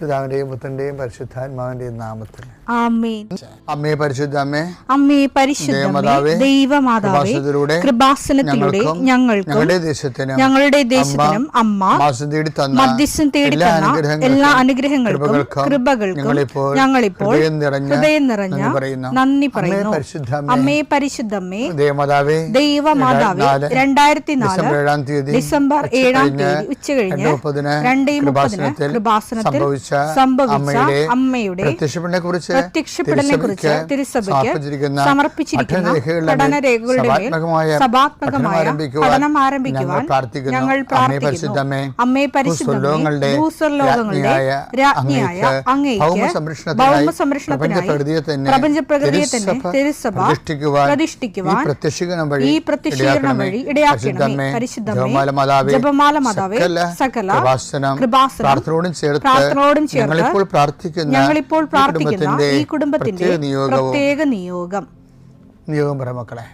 പിതാവിന്റെയും പുത്രന്റെയും പരിശുദ്ധാത്മാവിന്റെയും നാമത്തിൽ ആമേൻ. അമ്മേ പരിശുദ്ധ അമ്മേ, അമ്മേ പരിശുദ്ധമേ, ദൈവമാതാവേ, കൃപാസനത്തിലൂടെ ഞങ്ങളുടെ ദേശത്തിനും അമ്മ മധ്യസ്ഥം തേടി തന്ന എല്ലാ അനുഗ്രഹങ്ങൾക്കും കൃപകൾക്കും ഞങ്ങളിപ്പോൾ ഹൃദയം നിറഞ്ഞ നന്ദി പറയുന്നു. അമ്മേ പരിശുദ്ധമേ, ദൈവമാതാവേ, 2004 ഡിസംബർ 7 ഉച്ചകഴിഞ്ഞ് 2:30 കൃപാസനത്തിൽ സംഭവിച്ച അമ്മയുടെ പ്രത്യക്ഷപ്പെടലിനെക്കുറിച്ച് തിരുസഭയ്ക്ക് സമർപ്പിച്ചിരിക്കുന്ന പഠനരേഖകളുടെ മേൽ സഭാത്മകമായ പഠനം ആരംഭിക്കുവാൻ ഞങ്ങൾ പ്രാർത്ഥിക്കുന്നു. അമ്മേ പരിശുദ്ധമേ, ഭൂസ്വർലോകങ്ങളുടെ രാജ്ഞിയായ അങ്ങേയ്ക്ക് ഭൗമസംരക്ഷണത്തിനായി പ്രപഞ്ചപ്രകൃതിയെ തന്നെ തിരുസഭ പ്രതിഷ്ഠിക്കുവാൻ ഈ പ്രത്യക്ഷീകരണം വഴി ഇടയാക്കണമേ. പരിശുദ്ധമേ, ജപമാല മാതാവേ, സകല കൃപാസനം പ്രാർത്ഥനയോടും ചേർത്ത് ഞങ്ങളിപ്പോൾ പ്രാർത്ഥിക്കുന്ന ഈ കുടുംബത്തിന്റെ പ്രത്യേക നിയോഗം പറ മക്കളെ.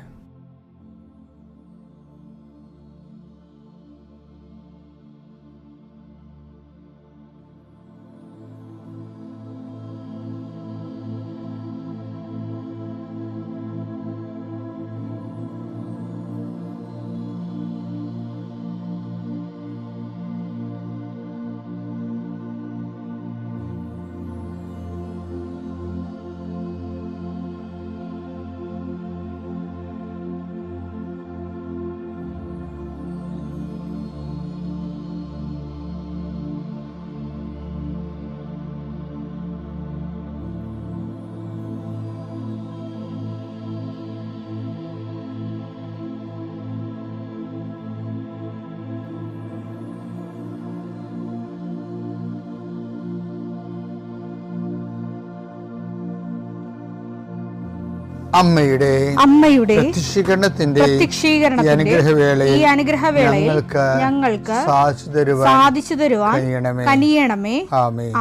അമ്മയുടെ പ്രത്യക്ഷീകരണത്തിന്റെ ഈ അനുഗ്രഹവേളയിൽ ഞങ്ങൾക്ക് സാധിച്ചു തരുവാൻ കനിയണമേ.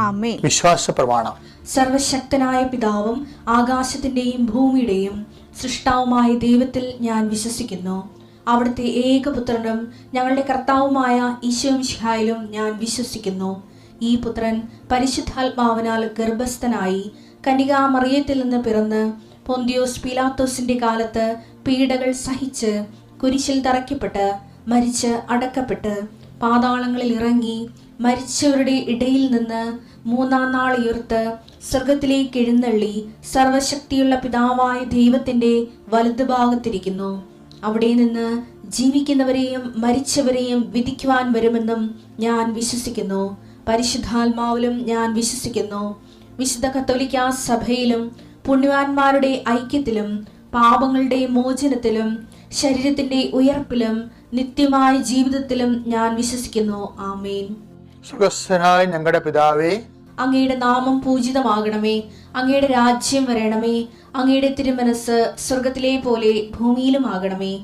ആമേൻ. വിശ്വാസ പ്രമാണം. സർവശക്തനായ പിതാവും ആകാശത്തിന്റെയും ഭൂമിയുടെയും സൃഷ്ടാവുമായ ദൈവത്തിൽ ഞാൻ വിശ്വസിക്കുന്നു. അവിടുത്തെ ഏകപുത്രനും ഞങ്ങളുടെ കർത്താവുമായ ഈശോമിശിഹായിലും ഞാൻ വിശ്വസിക്കുന്നു. ഈ പുത്രൻ പരിശുദ്ധാത്മാവിനാൽ ഗർഭസ്ഥനായി കന്യകാമറിയത്തിൽ നിന്ന് പിറന്ന് പൊന്തിയോസ് പീലാത്തോസിന്റെ കാലത്ത് പീഡകൾ സഹിച്ച് കുരിശിൽ തറയ്ക്കപ്പെട്ട് മരിച്ച് അടക്കപ്പെട്ട് പാതാളങ്ങളിൽ ഇറങ്ങി മരിച്ചവരുടെ ഇടയിൽ നിന്ന് 3-ാം നാൾ ഉയർത്ത് സ്വർഗത്തിലേക്ക് എഴുന്നള്ളി സർവശക്തിയുള്ള പിതാവായ ദൈവത്തിന്റെ വലതുഭാഗത്തിരിക്കുന്നു. അവിടെ നിന്ന് ജീവിക്കുന്നവരെയും മരിച്ചവരെയും വിധിക്കുവാൻ വരുമെന്നും ഞാൻ വിശ്വസിക്കുന്നു. പരിശുദ്ധാത്മാവിലും ഞാൻ വിശ്വസിക്കുന്നു. വിശുദ്ധ കത്തോലിക്കാ സഭയിലും പുണ്യവാന്മാരുടെ ഐക്യത്തിലും പാപങ്ങളുടെ മോചനത്തിലും ശരീരത്തിന്റെ ഉയർപ്പിലും നിത്യമായ ജീവിതത്തിലും ഞാൻ വിശ്വസിക്കുന്നു. ആമേൻ. സ്വർഗ്ഗസ്ഥനായ ഞങ്ങളുടെ പിതാവേ, അങ്ങയുടെ നാമം പൂജിതമാകണമേ. അങ്ങയുടെ രാജ്യം വരണമേ. അങ്ങയുടെ തിരുമനസ് സ്വർഗത്തിലെ പോലെ ഭൂമിയിലും ആകണമേ.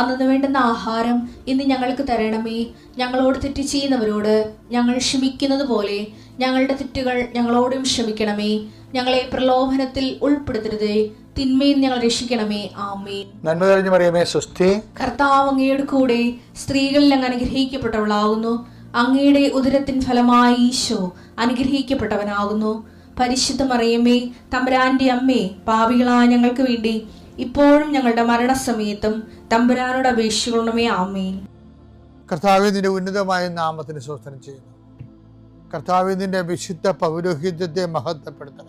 അന്നു വേണ്ടുന്ന ആഹാരം ഇന്ന് ഞങ്ങൾക്ക് തരണമേ. ഞങ്ങളോട് തെറ്റ് ചെയ്യുന്നവരോട് ഞങ്ങൾ ക്ഷമിക്കുന്നത് പോലെ ഞങ്ങളുടെ തെറ്റുകൾ ഞങ്ങളോടും ക്ഷമിക്കണമേ. ഞങ്ങളെ പ്രലോഭനത്തിൽ ഉൾപ്പെടുത്തരുതേ, തിന്മയിൽ ഞങ്ങൾ രക്ഷിക്കണമേ. ആമേൻ. നന്മ നിറഞ്ഞ മറിയമേ, സ്വസ്തി. കർത്താവ് അങ്ങയുടെ കൂടെ സ്ത്രീകളിൽ അങ്ങ് അനുഗ്രഹിക്കപ്പെട്ടവളാകുന്നു. അങ്ങയുടെ ഉദരത്തിൻ ഫലമായി ഈശോ അനുഗ്രഹിക്കപ്പെട്ടവനാകുന്നു. പരിശുദ്ധ മറിയമേ, തമ്പുരാന്റെ അമ്മേ, പാപികളായ ഞങ്ങൾക്ക് വേണ്ടി ഇപ്പോഴും ഞങ്ങളുടെ മരണസമയത്തും തമ്പുരാനോട് അപേക്ഷിക്കണമേ. ആമേൻ. കർത്താവേ, നിന്റെ ഉന്നതമായ നാമത്തിന് സ്തോത്രം ചെയ്യുന്നു. കർത്താവേ, നിന്റെ വിശുദ്ധ പൗരോഹിത്യത്തെ മഹത്വപ്പെടുത്തണമേ.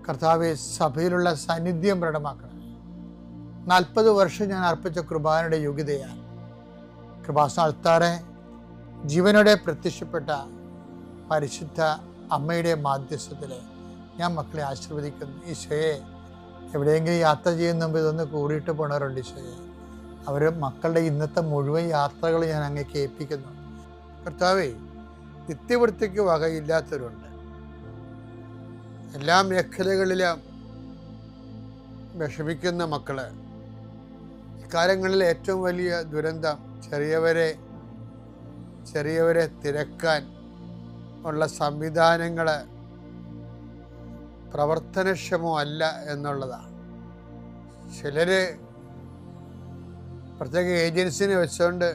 കർത്താവെ, സഭയിലുള്ള സാന്നിധ്യം പ്രകടമാക്കണമേ. 40 വർഷം ഞാൻ അർപ്പിച്ച കൃപാനയുടെ യോഗ്യതയാണ്. കൃപാസ്ഥാനത്താറെ ജീവനോടെ പ്രത്യക്ഷപ്പെട്ട പരിശുദ്ധ അമ്മയുടെ മാധ്യസ്ഥത്തിൽ ഞാൻ മക്കളെ ആശീർവദിക്കുന്നു. ഈശോയെ, എവിടെയെങ്കിലും യാത്ര ചെയ്യുന്ന മുമ്പ് ഇതൊന്ന് കൂടിയിട്ട് പോണവരുണ്ട്. ഈശോയെ, അവർ മക്കളുടെ ഇന്നത്തെ മുഴുവൻ യാത്രകൾ ഞാൻ അങ്ങേക്ക് ഏൽപ്പിക്കുന്നു. കർത്താവേ, നിത്യവൃത്തിക്ക് വകയില്ലാത്തവരുണ്ട്. എല്ലാ മേഖലകളിലും വിഷമിക്കുന്ന മക്കള്. ഇക്കാലങ്ങളിൽ ഏറ്റവും വലിയ ദുരന്തം ചെറിയവരെ തിരക്കാൻ ഉള്ള സംവിധാനങ്ങൾ പ്രവർത്തനക്ഷമമല്ല എന്നുള്ളതാണ്. ചിലർ പ്രത്യേക ഏജൻസിനെ വെച്ചുകൊണ്ട്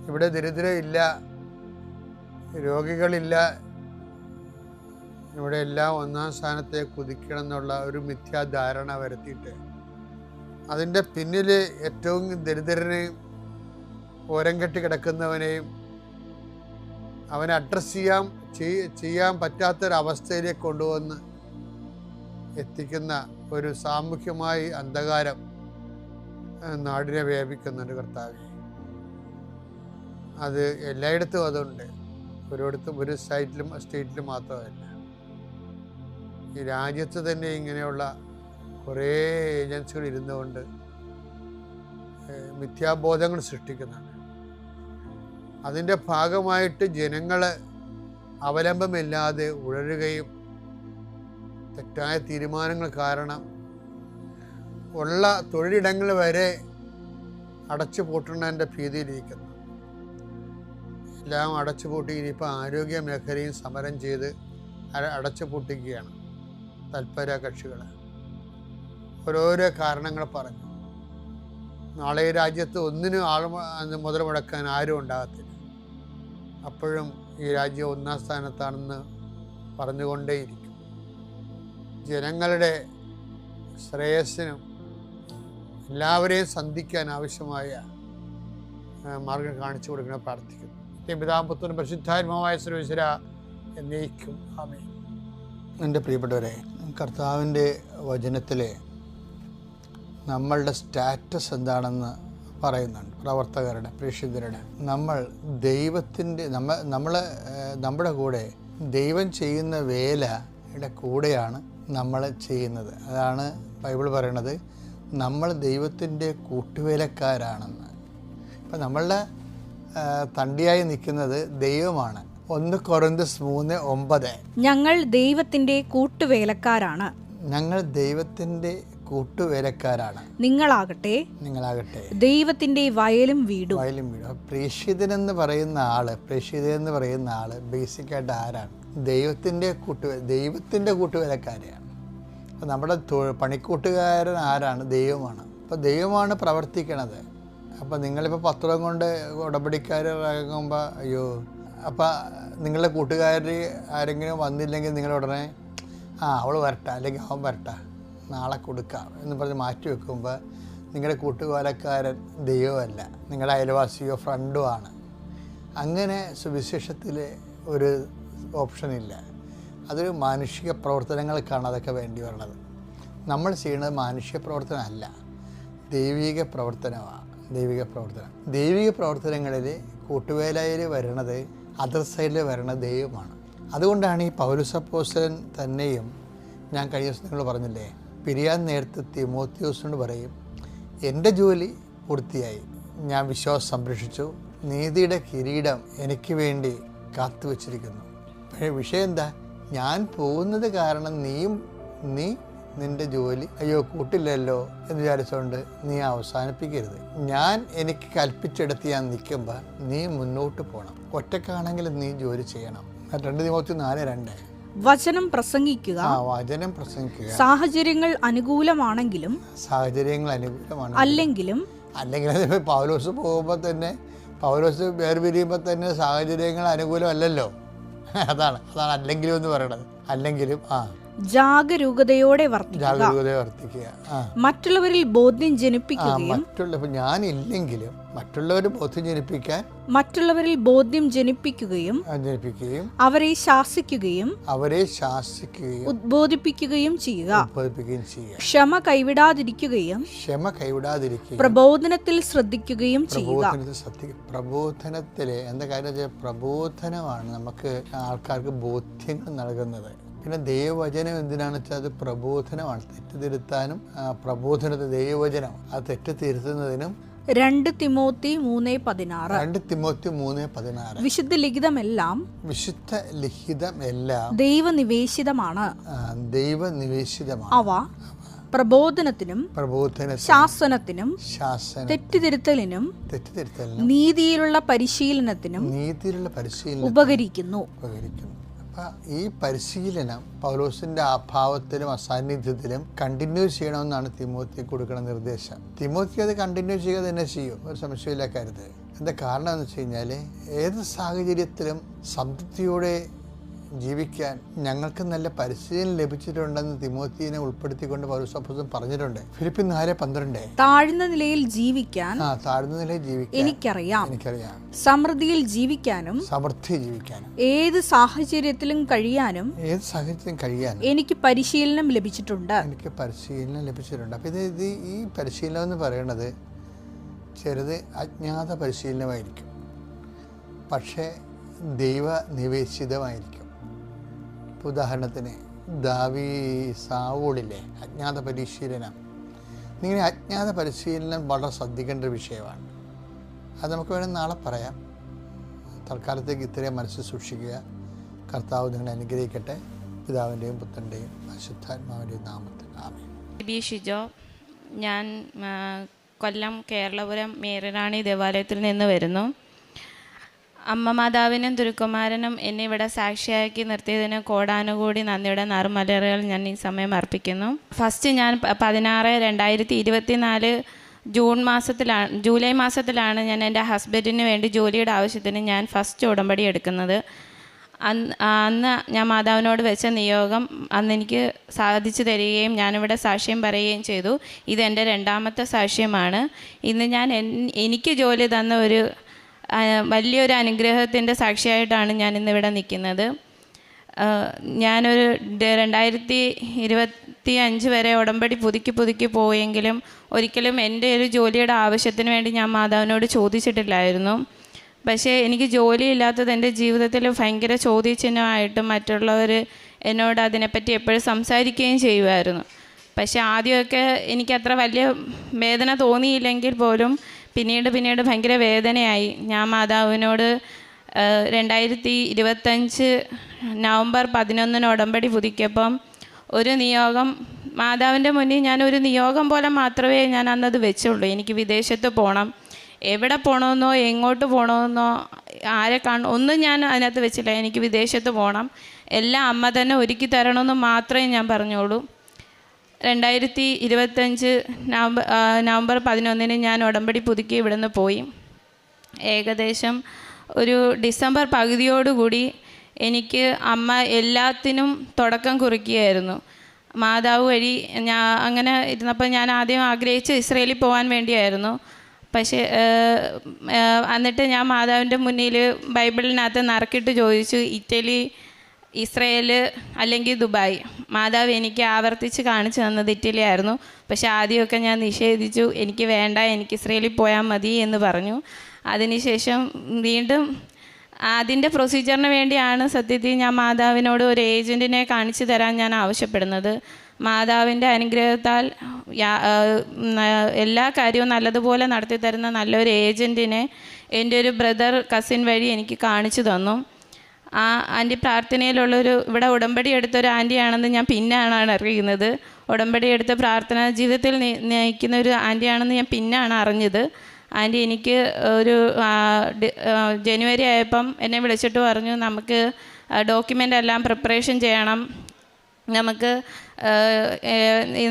ഇവിടെ ദരിദ്രയില്ല രോഗികളില്ല, ഇവിടെ എല്ലാം ഒന്നാം സ്ഥാനത്തെ കുതിക്കണം എന്നുള്ള ഒരു മിഥ്യാധാരണ വരുത്തിയിട്ട് അതിൻ്റെ പിന്നിൽ ഏറ്റവും ദരിദ്രനെയും ഓരം കെട്ടി കിടക്കുന്നവനെയും അവനെ അഡ്രസ്സ് ചെയ്യാൻ പറ്റാത്തൊരവസ്ഥയിലേക്ക് കൊണ്ടുവന്ന് എത്തിക്കുന്ന ഒരു സാമൂഹ്യമായി അന്ധകാരം നാടിനെ വ്യാപിക്കുന്നുണ്ട് കർത്താവേ. അത് എല്ലായിടത്തും അതുണ്ട്, ഒരിടത്തും ഒരു സ്റ്റേറ്റിലും മാത്രമല്ല. ഈ രാജ്യത്ത് തന്നെ ഇങ്ങനെയുള്ള കുറേ ഏജൻസികൾ ഇരുന്നുകൊണ്ട് മിഥ്യാബോധങ്ങൾ സൃഷ്ടിക്കുന്നുണ്ട്. അതിൻ്റെ ഭാഗമായിട്ട് ജനങ്ങൾ അവലംബമില്ലാതെ ഉഴറുകയും തെറ്റായ തീരുമാനങ്ങൾ കാരണം ഉള്ള തൊഴിലിടങ്ങൾ വരെ അടച്ചു പൂട്ടുന്നതിൻ്റെ ഭീതിയിലിരിക്കുന്നു. എല്ലാം അടച്ചു പൂട്ടി ഇനിയിപ്പോൾ ആരോഗ്യ മേഖലയും സമരം ചെയ്ത് അടച്ചു പൂട്ടിക്കുകയാണ് തൽപര കക്ഷികൾ. ഓരോരോ കാരണങ്ങൾ പറഞ്ഞു. നാളെ ഈ രാജ്യത്ത് ഒന്നിനും മുതൽ മുടക്കാൻ ആരും ഉണ്ടാകത്തില്ല. അപ്പോഴും ഈ രാജ്യം ഒന്നാം സ്ഥാനത്താണെന്ന് പറഞ്ഞുകൊണ്ടേയിരിക്കും. ജനങ്ങളുടെ ശ്രേയസ്സിനും എല്ലാവരെയും സന്ധിക്കാൻ ആവശ്യമായ മാർഗം കാണിച്ചു കൊടുക്കണം പ്രാർത്ഥിക്കുന്നു. പിതാപുത്രനും പരിശുദ്ധാത്മാവായ സർവ്വേശ്വര എന്നേക്കും ആമേൻ. എൻ്റെ പ്രിയപ്പെട്ടവരെ, കർത്താവിൻ്റെ വചനത്തിലെ നമ്മളുടെ സ്റ്റാറ്റസ് എന്താണെന്ന് പറയുന്നുണ്ട്. പ്രവർത്തകരുടെ, പ്രേക്ഷിതരുടെ, നമ്മൾ ദൈവത്തിൻ്റെ നമ്മുടെ കൂടെ ദൈവം ചെയ്യുന്ന വേലയുടെ കൂടെയാണ് നമ്മൾ ചെയ്യുന്നത്. അതാണ് ബൈബിൾ പറയണത്, നമ്മൾ ദൈവത്തിൻ്റെ കൂട്ടുവേലക്കാരാണെന്ന്. ഇപ്പം നമ്മളുടെ തണ്ടിയായി നിൽക്കുന്നത് ദൈവമാണ്. 1 കൊരിന്ത്യർ 3:9 ഞങ്ങൾ ദൈവത്തിൻ്റെ കൂട്ടുവേലക്കാരാണ്. ഞങ്ങൾ ദൈവത്തിൻ്റെ കൂട്ടുവേലക്കാരാണ്. നിങ്ങളാകട്ടെ ദൈവത്തിൻ്റെ വയലും വീടും. പ്രേക്ഷിതനെന്ന് പറയുന്ന ആള് ബേസിക്കായിട്ട് ആരാണ്? ദൈവത്തിൻ്റെ കൂട്ടുവേലക്കാരെയാണ്. അപ്പം നമ്മുടെ പണിക്കൂട്ടുകാരൻ ആരാണ്? ദൈവമാണ്. അപ്പോൾ ദൈവമാണ് പ്രവർത്തിക്കണത്. അപ്പം നിങ്ങളിപ്പോൾ പത്രം കൊണ്ട് ഉടമ്പടിക്കാരാകുമ്പോൾ അയ്യോ, അപ്പം നിങ്ങളുടെ കൂട്ടുകാർ ആരെങ്കിലും വന്നില്ലെങ്കിൽ നിങ്ങളുടനെ അവൾ വരട്ടെ അല്ലെങ്കിൽ അവൻ വരട്ടെ, നാളെ കൊടുക്കാം എന്ന് പറഞ്ഞ് മാറ്റി വെക്കുമ്പോൾ നിങ്ങളുടെ കൂട്ടുകാരക്കാരൻ ദൈവമല്ല, നിങ്ങളുടെ അയൽവാസിയോ ഫ്രണ്ടോ ആണ്. അങ്ങനെ സുവിശേഷത്തിൽ ഒരു ഓപ്ഷനില്ല. അതൊരു മാനുഷിക പ്രവർത്തനങ്ങൾക്കാണ് അതൊക്കെ വേണ്ടി വരുന്നത്. നമ്മൾ ചെയ്യുന്നത് മാനുഷിക പ്രവർത്തനമല്ല, ദൈവിക പ്രവർത്തനമാണ്. ദൈവിക പ്രവർത്തനങ്ങളിൽ കൂട്ടുവേലയിൽ വരണത്, അതർ സൈഡിൽ വരണത് ദൈവമാണ്. അതുകൊണ്ടാണ് ഈ പൗലോസ് അപ്പോസ്തലൻ തന്നെയും, ഞാൻ കഴിഞ്ഞ ദിവസം നിങ്ങൾ പറഞ്ഞില്ലേ, പിരിയാൻ നേരത്ത് തിമോത്തിയോസിനോട് പറയും, എൻ്റെ ജോലി പൂർത്തിയായി, ഞാൻ വിശ്വാസം സംരക്ഷിച്ചു, നീതിയുടെ കിരീടം എനിക്ക് വേണ്ടി കാത്തു വച്ചിരിക്കുന്നു. പക്ഷേ വിഷയം എന്താ? ഞാൻ പോകുന്നത് കാരണം നീ നിൻ്റെ ജോലി കൂട്ടില്ലല്ലോ എന്ന് വിചാരിച്ചുകൊണ്ട് നീ അവസാനിപ്പിക്കരുത്. എനിക്ക് കൽപ്പിച്ചെടുത്ത് ഞാൻ നിൽക്കുമ്പോൾ നീ മുന്നോട്ട് പോകണം. ഒറ്റക്കാണെങ്കിലും നീ ജോലി ചെയ്യണം. 2 തിമോത്തി 4:2 വചനം പ്രസംഗിക്കുക. സാഹചര്യങ്ങൾ അനുകൂലമാണെങ്കിലും അല്ലെങ്കിലും പൗലോസ് പോകുമ്പോൾ തന്നെ, പൗലോസ് വേർപിരിയുമ്പോൾ തന്നെ സാഹചര്യങ്ങൾ അനുകൂലമല്ലല്ലോ. അതാണ് അല്ലെങ്കിലും എന്ന് പറയണത്. അല്ലെങ്കിലും ജാഗരൂകതയോടെ വർത്തിക്കുക. മറ്റുള്ളവരിൽ ബോധ്യം ജനിപ്പിക്കുകയും ഞാനില്ലെങ്കിലും മറ്റുള്ളവർ ബോധ്യം ജനിപ്പിക്കാൻ അവരെ ശാസിക്കുകയും ഉദ്ബോധിപ്പിക്കുകയും ചെയ്യുക. ക്ഷമ കൈവിടാതിരിക്കുകയും പ്രബോധനത്തിൽ ശ്രദ്ധിക്കുകയും ചെയ്യുക. പ്രബോധനത്തിലെ എന്താ കാര്യം? പ്രബോധനമാണ് നമുക്ക് ആൾക്കാർക്ക് ബോധ്യങ്ങൾ നൽകുന്നത്. പിന്നെ ദൈവവചനം എന്തിനാണെന്ന് വെച്ചാൽ അത് പ്രബോധനമാണ്. തെറ്റുതിരുത്താനും പ്രബോധനത്തെ ദൈവവചനം അത് തെറ്റുതിരുത്തുന്നതിനും. 2 തിമോത്തി 3:16 വിശുദ്ധ ലിഖിതമെല്ലാം ദൈവനിവേശിതമാണ്. അവ പ്രബോധനത്തിനും ശാസനത്തിനും തെറ്റുതിരുത്തലിനും നീതിയിലുള്ള പരിശീലനത്തിനും ഉപകരിക്കുന്നു. ഈ പരിശീലനം പൗലോസിന്റെ അഭാവത്തിലും അസാന്നിധ്യത്തിലും കണ്ടിന്യൂ ചെയ്യണമെന്നാണ് തിമോത്തിക്ക് കൊടുക്കുന്ന നിർദ്ദേശം. തിമോത്തി അത് കണ്ടിന്യൂ ചെയ്യുക തന്നെ ചെയ്യും, ഒരു സംശയമില്ല കാര്യത്തിൽ. എന്താ കാരണം എന്ന് വെച്ച് കഴിഞ്ഞാൽ ഏത് സാഹചര്യത്തിലും സംതൃപ്തിയോടെ ജീവിക്കാൻ ഞങ്ങൾക്ക് നല്ല പരിശീലനം ലഭിച്ചിട്ടുണ്ടെന്ന് തിമോത്തിനെ ഉൾപ്പെടുത്തിക്കൊണ്ട് പൗലോസ് അപ്പോസ്തലൻ പറഞ്ഞിട്ടുണ്ട്. ഫിലിപ്പിയർ 4:12 താഴ്ന്ന നിലയിൽ ജീവിക്കാൻ താഴ്ന്ന നിലയിൽ ജീവിക്കാൻ എനിക്കറിയാം, സമൃദ്ധിയിൽ ജീവിക്കാനും ഏത് സാഹചര്യത്തിലും കഴിയാനും എനിക്ക് പരിശീലനം ലഭിച്ചിട്ടുണ്ട്. അപ്പം ഇത് ഈ പരിശീലനം എന്ന് പറയുന്നത് ചെറുത് അജ്ഞാത പരിശീലനമായിരിക്കും, പക്ഷേ ദൈവ നിവേശിതമായിരിക്കും. ഉദാഹരണത്തിന് സാവൂളിലെ അജ്ഞാത പരിശീലനം, ഇങ്ങനെ അജ്ഞാത പരിശീലനം വളരെ ശ്രദ്ധിക്കേണ്ട ഒരു വിഷയമാണ്. അത് നമുക്ക് വേണമെങ്കിൽ നാളെ പറയാം. തൽക്കാലത്തേക്ക് ഇത്രയും മനസ്സിൽ സൂക്ഷിക്കുക. കർത്താവ് നിങ്ങളെ അനുഗ്രഹിക്കട്ടെ. പിതാവിൻ്റെയും പുത്രൻ്റെയും പരിശുദ്ധാത്മാവിൻ്റെയും നാമത്തിൽ ആമേൻ. ഷിജോ, ഞാൻ കൊല്ലം കേരളപുരം മേരറാണി ദേവാലയത്തിൽ നിന്ന് വരുന്നു. അമ്മ മാതാവിനും തിരുക്കുമാരനും എന്നെ ഇവിടെ സാക്ഷിയാക്കി നിർത്തിയതിന് കോടാനുകൂടി നന്ദിയുടെ നറുമലറുകൾ ഞാൻ ഈ സമയം അർപ്പിക്കുന്നു. ഫസ്റ്റ് ഞാൻ 16/2024 ജൂലൈ മാസത്തിലാണ് ഞാൻ എൻ്റെ ഹസ്ബൻഡിന് വേണ്ടി ജോലിയുടെ ആവശ്യത്തിന് ഞാൻ ഫസ്റ്റ് ഉടമ്പടി എടുക്കുന്നത്. അന്ന് ഞാൻ മാതാവിനോട് വെച്ച നിയോഗം അന്നെനിക്ക് സാധിച്ചു തരികയും ഞാനിവിടെ സാക്ഷ്യം പറയുകയും ചെയ്തു. ഇതെൻ്റെ രണ്ടാമത്തെ സാക്ഷ്യമാണ്. ഇന്ന് ഞാൻ എനിക്ക് ജോലി തന്ന ഒരു വലിയൊരു അനുഗ്രഹത്തിൻ്റെ സാക്ഷിയായിട്ടാണ് ഞാൻ ഇന്നിവിടെ നിൽക്കുന്നത്. ഞാനൊരു 2025 വരെ ഉടമ്പടി പുതുക്കി പോയെങ്കിലും ഒരിക്കലും എൻ്റെ ഒരു ജോലിയുടെ ആവശ്യത്തിന് വേണ്ടി ഞാൻ മാതാവിനോട് ചോദിച്ചിട്ടില്ലായിരുന്നു. പക്ഷേ എനിക്ക് ജോലിയില്ലാത്തത് എൻ്റെ ജീവിതത്തിൽ ഭയങ്കര ചോദ്യചിഹ്നമായിട്ടും മറ്റുള്ളവർ എന്നോട് അതിനെപ്പറ്റി എപ്പോഴും സംസാരിക്കുകയും ചെയ്യുമായിരുന്നു. പക്ഷേ ആദ്യമൊക്കെ എനിക്കത്ര വലിയ വേദന തോന്നിയില്ലെങ്കിൽ പോലും പിന്നീട് ഭയങ്കര വേദനയായി. ഞാൻ മാതാവിനോട് 2025 നവംബർ 11 ഉടമ്പടി പുതുക്കിയപ്പം ഒരു നിയോഗം മാതാവിൻ്റെ മുന്നിൽ ഞാനൊരു നിയോഗം പോലെ മാത്രമേ ഞാൻ അന്നത് വെച്ചുള്ളൂ. എനിക്ക് വിദേശത്ത് പോകണം, എവിടെ പോകണമെന്നോ എങ്ങോട്ട് പോകണമെന്നോ ആരെ ഒന്നും ഞാൻ അതിനകത്ത് വെച്ചില്ല. എനിക്ക് വിദേശത്ത് പോകണം, എല്ലാം അമ്മ തന്നെ ഒരുക്കി തരണമെന്ന് മാത്രമേ ഞാൻ പറഞ്ഞോളൂ. 2025 നവംബർ 11 ഞാൻ ഉടമ്പടി പുതുക്കി ഇവിടുന്ന് പോയി. ഏകദേശം ഒരു ഡിസംബർ പകുതിയോടുകൂടി എനിക്ക് അമ്മ എല്ലാത്തിനും തുടക്കം കുറിക്കുകയായിരുന്നു. മാതാവ് വഴി അങ്ങനെ ഇരുന്നപ്പോൾ ഞാൻ ആദ്യം ആഗ്രഹിച്ച് ഇസ്രയേലിൽ പോകാൻ വേണ്ടിയായിരുന്നു. പക്ഷേ എന്നിട്ട് ഞാൻ മാതാവിൻ്റെ മുന്നിൽ ബൈബിളിനകത്ത് നറുക്കിട്ട് ചോദിച്ചു, ഇറ്റലി, ഇസ്രയേൽ അല്ലെങ്കിൽ ദുബായ്. മാതാവ് എനിക്ക് ആവർത്തിച്ച് കാണിച്ചു തന്നത് ഇറ്റലി ആയിരുന്നു. പക്ഷേ ആദ്യമൊക്കെ ഞാൻ നിഷേധിച്ചു, എനിക്ക് വേണ്ട, എനിക്ക് ഇസ്രയേലിൽ പോയാൽ മതി എന്ന് പറഞ്ഞു. അതിനുശേഷം വീണ്ടും അതിൻ്റെ പ്രൊസീജിയറിന് വേണ്ടിയാണ് സത്യത്തിൽ ഞാൻ മാതാവിനോട് ഒരു ഏജൻറ്റിനെ കാണിച്ചു തരാൻ ഞാൻ ആവശ്യപ്പെടുന്നത്. മാതാവിൻ്റെ അനുഗ്രഹത്താൽ എല്ലാ കാര്യവും നല്ലതുപോലെ നടത്തി തരുന്ന നല്ലൊരു ഏജൻറ്റിനെ എൻ്റെ ഒരു കസിൻ വഴി എനിക്ക് കാണിച്ചു തന്നു. ആ ആൻറ്റി പ്രാർത്ഥനയിലുള്ളൊരു ഇവിടെ ഉടമ്പടി എടുത്തൊരു ആൻറ്റിയാണെന്ന് ഞാൻ പിന്നാണ് അറിയുന്നത്. ഉടമ്പടി എടുത്ത് പ്രാർത്ഥന ജീവിതത്തിൽ നയിക്കുന്ന ഒരു ആൻറ്റിയാണെന്ന് ഞാൻ പിന്നാണ് അറിഞ്ഞത്. ആൻറ്റി എനിക്ക് ഒരു ജനുവരി ആയപ്പം എന്നെ വിളിച്ചിട്ട് പറഞ്ഞു, നമുക്ക് ഡോക്യുമെൻ്റ് എല്ലാം പ്രിപ്പറേഷൻ ചെയ്യണം, നമുക്ക്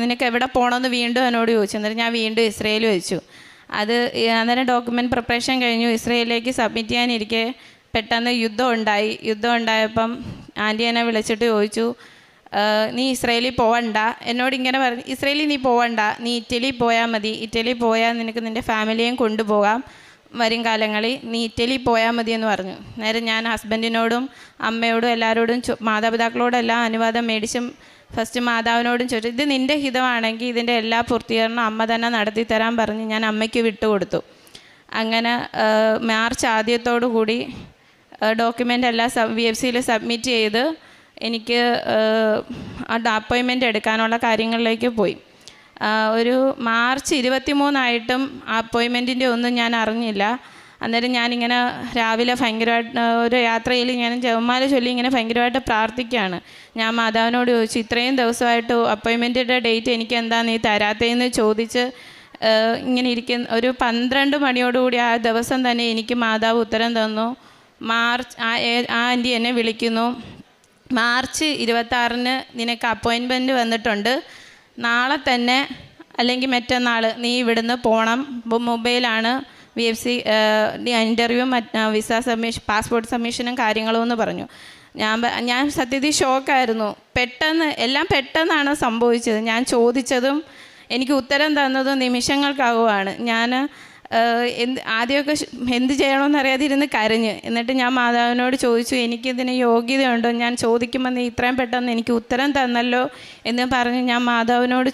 നിനക്ക് എവിടെ പോകണമെന്ന് വീണ്ടും എന്നോട് ചോദിച്ചു. അന്നേരം ഞാൻ വീണ്ടും ഇസ്രയേൽ വെച്ചു. അന്നേരം ഡോക്യുമെൻ്റ് പ്രിപ്പറേഷൻ കഴിഞ്ഞു, ഇസ്രയേലിലേക്ക് സബ്മിറ്റ് ചെയ്യാനിരിക്കെ പെട്ടെന്ന് യുദ്ധം ഉണ്ടായപ്പം ആൻറ്റി എന്നെ വിളിച്ചിട്ട് ചോദിച്ചു, നീ ഇസ്രയേലിൽ പോവണ്ട. എന്നോട് ഇങ്ങനെ പറഞ്ഞു, ഇസ്രയേലിൽ നീ പോവണ്ട, നീ ഇറ്റലിയിൽ പോയാൽ മതി. ഇറ്റലിയിൽ പോയാൽ നിനക്ക് നിൻ്റെ ഫാമിലിയെയും കൊണ്ടുപോകാം വരും കാലങ്ങളിൽ, നീ ഇറ്റലിയിൽ പോയാൽ മതി എന്ന് പറഞ്ഞു. നേരെ ഞാൻ ഹസ്ബൻഡിനോടും അമ്മയോടും എല്ലാവരോടും മാതാപിതാക്കളോടും എല്ലാം അനുവാദം മേടിച്ചും ഫസ്റ്റ് മാതാവിനോടും ചോദിച്ചു, ഇത് നിൻ്റെ ഹിതമാണെങ്കിൽ ഇതിൻ്റെ എല്ലാ പൂർത്തീകരണം അമ്മ തന്നെ നടത്തി തരാൻ പറഞ്ഞ് ഞാൻ അമ്മയ്ക്ക് വിട്ടുകൊടുത്തു. അങ്ങനെ മാർച്ച് ആദ്യത്തോടു കൂടി ഡോക്യുമെൻ്റ് എല്ലാം VFCയിൽ സബ്മിറ്റ് ചെയ്ത് എനിക്ക് അപ്പോയിൻമെൻ്റ് എടുക്കാനുള്ള കാര്യങ്ങളിലേക്ക് പോയി. ഒരു മാർച്ച് 23 അപ്പോയിൻമെൻറ്റിൻ്റെ ഒന്നും ഞാൻ അറിഞ്ഞില്ല. അന്നേരം ഞാനിങ്ങനെ രാവിലെ ഭയങ്കരമായിട്ട് ഒരു യാത്രയിൽ ഞാൻ ജപമാല ചൊല്ലി ഇങ്ങനെ ഭയങ്കരമായിട്ട് പ്രാർത്ഥിക്കുകയാണ്. ഞാൻ മാതാവിനോട് ചോദിച്ചു, ഇത്രയും ദിവസമായിട്ട് അപ്പോയിൻമെൻറ്റിൻ്റെ ഡേറ്റ് എനിക്ക് എന്താ നീ തരാത്തതെന്ന് ചോദിച്ച് ഇങ്ങനെ ഇരിക്കുന്ന ഒരു 12 മണിയോടുകൂടി ആ ദിവസം തന്നെ എനിക്ക് മാതാവ് ഉത്തരം തന്നു. മാർച്ച് ആ ആൻറ്റി എന്നെ വിളിക്കുന്നു, മാർച്ച് 26 നിനക്ക് അപ്പോയിൻമെൻറ്റ് വന്നിട്ടുണ്ട്, നാളെ തന്നെ അല്ലെങ്കിൽ മറ്റന്നാൾ നീ ഇവിടുന്ന് പോകണം, മൊബൈലാണ് VFC interview visa submission passport സബ്മിഷനും കാര്യങ്ങളും എന്ന് പറഞ്ഞു. ഞാൻ സത്യത്തിൽ ഷോക്കായിരുന്നു. എല്ലാം പെട്ടെന്നാണ് സംഭവിച്ചത്. ഞാൻ ചോദിച്ചതും എനിക്ക് ഉത്തരം തന്നതും നിമിഷങ്ങൾക്കാവുകയാണ്. ഞാൻ ആദ്യമൊക്കെ എന്ത് ചെയ്യണമെന്നറിയാതിരുന്ന് കരഞ്ഞ്. എന്നിട്ട് ഞാൻ മാതാവിനോട് ചോദിച്ചു, എനിക്കിതിന് യോഗ്യതയുണ്ടോ? ഞാൻ ചോദിക്കുമ്പോൾ നീ ഇത്രയും പെട്ടെന്ന് എനിക്ക് ഉത്തരം തന്നല്ലോ എന്ന് പറഞ്ഞ് ഞാൻ മാതാവിനോട്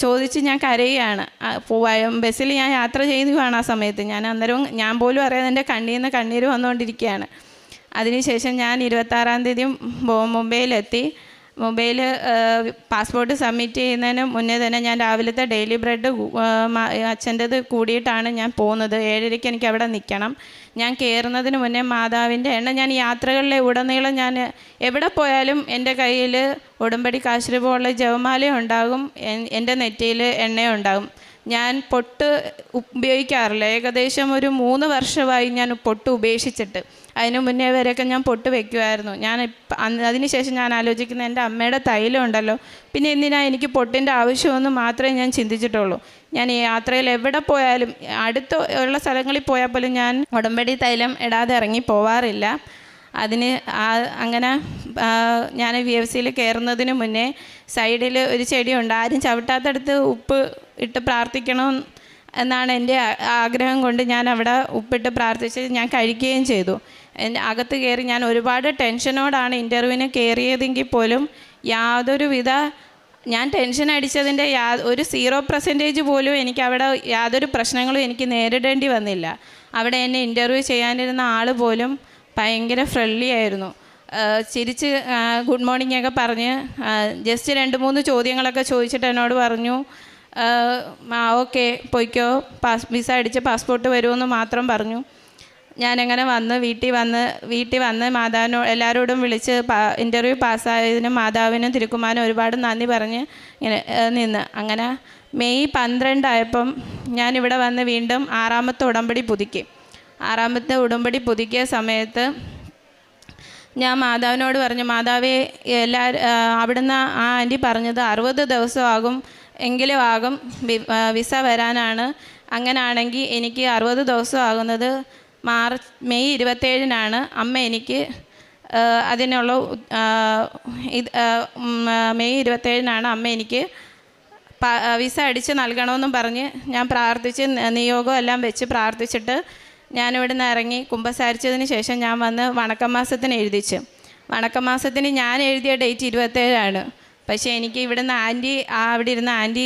ചോദിച്ച് ഞാൻ കരയുകയാണ്. ബസ്സിൽ ഞാൻ യാത്ര ചെയ്യുകയാണ് ആ സമയത്ത്. അന്നേരവും ഞാൻ പോലും അറിയാതെ എൻ്റെ കണ്ണിൽ നിന്ന് കണ്ണീര് വന്നുകൊണ്ടിരിക്കുകയാണ്. അതിനുശേഷം ഞാൻ 26-ാം തീയതി മുംബൈയിലെത്തി. മുംബൈയിൽ പാസ്പോർട്ട് സബ്മിറ്റ് ചെയ്യുന്നതിന് മുന്നേ തന്നെ ഞാൻ രാവിലത്തെ ഡെയിലി ബ്രെഡ് അച്ഛൻ്റെത് കൂടിയിട്ടാണ് ഞാൻ പോകുന്നത്. 7:30 എനിക്ക് അവിടെ നിൽക്കണം. ഞാൻ കയറുന്നതിന് മുന്നേ മാതാവിൻ്റെ എണ്ണ, ഞാൻ യാത്രകളിലെ ഉടനീളം ഞാൻ എവിടെ പോയാലും എൻ്റെ കയ്യിൽ ഉടമ്പടി കാശ്രൂപമുള്ള ജപമാലയും ഉണ്ടാകും, എൻ്റെ നെറ്റിയിൽ എണ്ണയും ഉണ്ടാകും. ഞാൻ പൊട്ട് ഉപയോഗിക്കാറില്ല. ഏകദേശം ഒരു 3 വർഷമായി ഞാൻ പൊട്ട് ഉപേക്ഷിച്ചിട്ട്. അതിന് മുന്നേ വരെയൊക്കെ ഞാൻ പൊട്ട് വയ്ക്കുമായിരുന്നു. അതിനുശേഷം ഞാൻ ആലോചിക്കുന്നത്, എൻ്റെ അമ്മയുടെ തൈലം ഉണ്ടല്ലോ, പിന്നെ എന്തിനാ എനിക്ക് പൊട്ടിൻ്റെ ആവശ്യമെന്ന് മാത്രമേ ഞാൻ ചിന്തിച്ചിട്ടുള്ളൂ. ഞാൻ ഈ യാത്രയിൽ എവിടെ പോയാലും, അടുത്ത് ഉള്ള സ്ഥലങ്ങളിൽ പോയാൽ പോലും ഞാൻ ഉടമ്പടി തൈലം ഇടാതെ ഇറങ്ങി പോവാറില്ല. അങ്ങനെ ഞാൻ VFCയിൽ കയറുന്നതിന് മുന്നേ സൈഡിൽ ഒരു ചെടിയുണ്ട്. ആരും ചവിട്ടാത്തടുത്ത് ഉപ്പ് ഇട്ട് പ്രാർത്ഥിക്കണം എന്നാണ് എൻ്റെ ആഗ്രഹം കൊണ്ട് ഞാൻ അവിടെ ഉപ്പിട്ട് പ്രാർത്ഥിച്ച് ഞാൻ കഴിക്കുകയും ചെയ്തു. അകത്ത് കയറി ഞാൻ ഒരുപാട് ടെൻഷനോടാണ് ഇൻ്റർവ്യൂവിന് കയറിയതെങ്കിൽ പോലും ഞാൻ ടെൻഷൻ അടിച്ചതിൻ്റെ ഒരു 0% പോലും എനിക്ക് അവിടെ യാതൊരു പ്രശ്നങ്ങളും എനിക്ക് നേരിടേണ്ടി വന്നില്ല. അവിടെ എന്നെ ഇൻ്റർവ്യൂ ചെയ്യാനിരുന്ന ആൾ പോലും ഭയങ്കര ഫ്രണ്ട്ലി ആയിരുന്നു. ചിരിച്ച് ഗുഡ് മോർണിംഗ് ഒക്കെ പറഞ്ഞ് ജസ്റ്റ് 2-3 ചോദ്യങ്ങളൊക്കെ ചോദിച്ചിട്ട് എന്നോട് പറഞ്ഞു, ഓക്കെ പോയിക്കോ, വിസ അടിച്ച് പാസ്പോർട്ട് വരുമെന്ന് മാത്രം പറഞ്ഞു. ഞാനങ്ങനെ വീട്ടിൽ വന്ന് മാതാവിനോട് എല്ലാവരോടും വിളിച്ച് ഇൻ്റർവ്യൂ പാസ്സായതിനും മാതാവിനും തിരുക്കുമാരനും ഒരുപാട് നന്ദി പറഞ്ഞ് ഇങ്ങനെ നിന്ന്. അങ്ങനെ മെയ് 12 ആയപ്പം ഞാനിവിടെ വന്ന് വീണ്ടും 6ാമത്തെ ഉടമ്പടി പുതുക്കി. 6ാമത്തെ ഉടമ്പടി പുതുക്കിയ സമയത്ത് ഞാൻ മാതാവിനോട് പറഞ്ഞു, മാതാവേ, അവിടുന്ന് ആ ആൻറ്റി പറഞ്ഞത് 60 ദിവസമാകും എങ്കിലും ആകും വിസ വരാനാണ്. അങ്ങനെയാണെങ്കിൽ എനിക്ക് 60 ദിവസമാകുന്നത് മെയ് 27-നാണ്. അമ്മ എനിക്ക് അതിനുള്ള മെയ് 27-നാണ് അമ്മ എനിക്ക് വിസ അടിച്ച് നൽകണമെന്നും പറഞ്ഞ് ഞാൻ പ്രാർത്ഥിച്ച് നിയോഗം എല്ലാം വെച്ച് പ്രാർത്ഥിച്ചിട്ട് ഞാനിവിടെ നിന്ന് ഇറങ്ങി കുമ്പസാരിച്ചതിന് ശേഷം ഞാൻ വന്ന് വണക്കമാസത്തിന് എഴുതിച്ചു. വണക്കമാസത്തിന് ഞാൻ എഴുതിയ ഡേറ്റ് 27-ആണ്. പക്ഷേ എനിക്ക് ഇവിടുന്ന് അവിടെ ഇരുന്ന ആൻറ്റി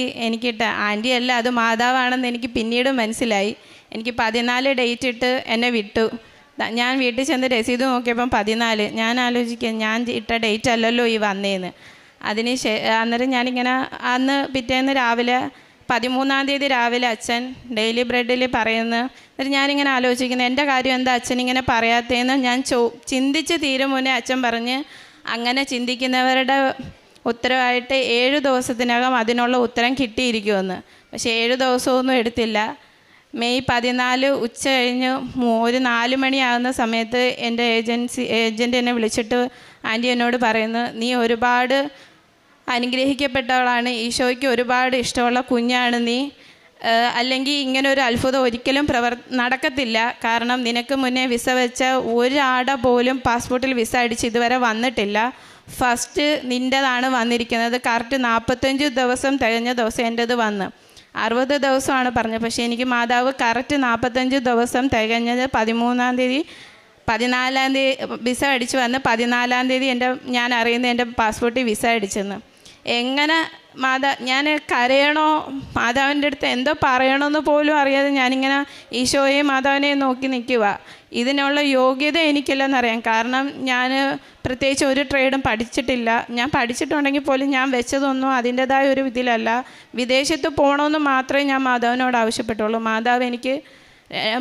ആൻറ്റി അല്ല, അത് മാതാവാണെന്ന് എനിക്ക് പിന്നീട് മനസ്സിലായി. എനിക്ക് 14 ഡേറ്റ് ഇട്ട് എന്നെ വിട്ടു. ഞാൻ വീട്ടിൽ ചെന്ന് രസീത് നോക്കിയപ്പം 14. ഞാൻ ആലോചിക്കുക, ഞാൻ ഇട്ട ഡേറ്റ് അല്ലല്ലോ ഈ വന്നേന്ന്. അന്നേരം ഞാനിങ്ങനെ പിറ്റേന്ന് രാവിലെ 13-ാം തീയതി രാവിലെ അച്ഛൻ ഡെയിലി ബ്രെഡിൽ പറയുന്നു. എന്നിട്ട് ഞാനിങ്ങനെ ആലോചിക്കുന്നത്, എൻ്റെ കാര്യം എന്താ അച്ഛൻ ഇങ്ങനെ പറയാത്തതെന്ന് ഞാൻ ചിന്തിച്ച് തീരും മുന്നേ അച്ഛൻ പറഞ്ഞ്, അങ്ങനെ ചിന്തിക്കുന്നവരുടെ ഉത്തരവായിട്ട് 7 ദിവസത്തിനകം അതിനുള്ള ഉത്തരം കിട്ടിയിരിക്കുമെന്ന്. പക്ഷേ 7 ദിവസമൊന്നും എടുത്തില്ല. മെയ് 14 ഉച്ച കഴിഞ്ഞ് ഒരു 4 മണിയാകുന്ന സമയത്ത് എൻ്റെ ഏജൻറ്റ് എന്നെ വിളിച്ചിട്ട് ആൻറ്റി എന്നോട് പറയുന്നു, നീ ഒരുപാട് അനുഗ്രഹിക്കപ്പെട്ടവളാണ്, ഈശോയ്ക്ക് ഒരുപാട് ഇഷ്ടമുള്ള കുഞ്ഞാണ് നീ. അല്ലെങ്കിൽ ഇങ്ങനൊരു അത്ഭുതം ഒരിക്കലും നടക്കത്തില്ല. കാരണം നിനക്ക് മുന്നേ വിസ വെച്ച ഒരാട പോലും പാസ്പോർട്ടിൽ വിസ അടിച്ച് ഇതുവരെ വന്നിട്ടില്ല. ഫസ്റ്റ് നിൻ്റെതാണ് വന്നിരിക്കുന്നത്. കറക്റ്റ് 45 ദിവസം തികഞ്ഞ ദിവസം എൻ്റേത് വന്ന് 60 ദിവസമാണ് പറഞ്ഞത്. പക്ഷേ എനിക്ക് മാതാവ് കറക്റ്റ് 45 ദിവസം തികഞ്ഞത് 13-ാം തീയതി 14-ാം തീയതി വിസ അടിച്ച് വന്ന് 14-ാം തീയതി ഞാൻ അറിയുന്നത് എൻ്റെ പാസ്പോർട്ടിൽ വിസ അടിച്ചെന്ന്. എങ്ങനെ ഞാൻ കരയണോ മാതാവിൻ്റെ അടുത്ത് എന്തോ പറയണമെന്ന് പോലും അറിയാതെ ഞാനിങ്ങനെ ഈശോയെയും മാതാവിനെയും നോക്കി നിൽക്കുക. ഇതിനുള്ള യോഗ്യത എനിക്കില്ലെന്നറിയാം. കാരണം ഞാൻ പ്രത്യേകിച്ച് ഒരു ട്രേഡും പഠിച്ചിട്ടില്ല. ഞാൻ പഠിച്ചിട്ടുണ്ടെങ്കിൽ പോലും ഞാൻ വെച്ചതൊന്നും അതിൻ്റെതായ ഒരു ഇതിലല്ല. വിദേശത്ത് പോകണമെന്ന് മാത്രമേ ഞാൻ മാതാവിനോട് ആവശ്യപ്പെട്ടുള്ളൂ. മാതാവ് എനിക്ക്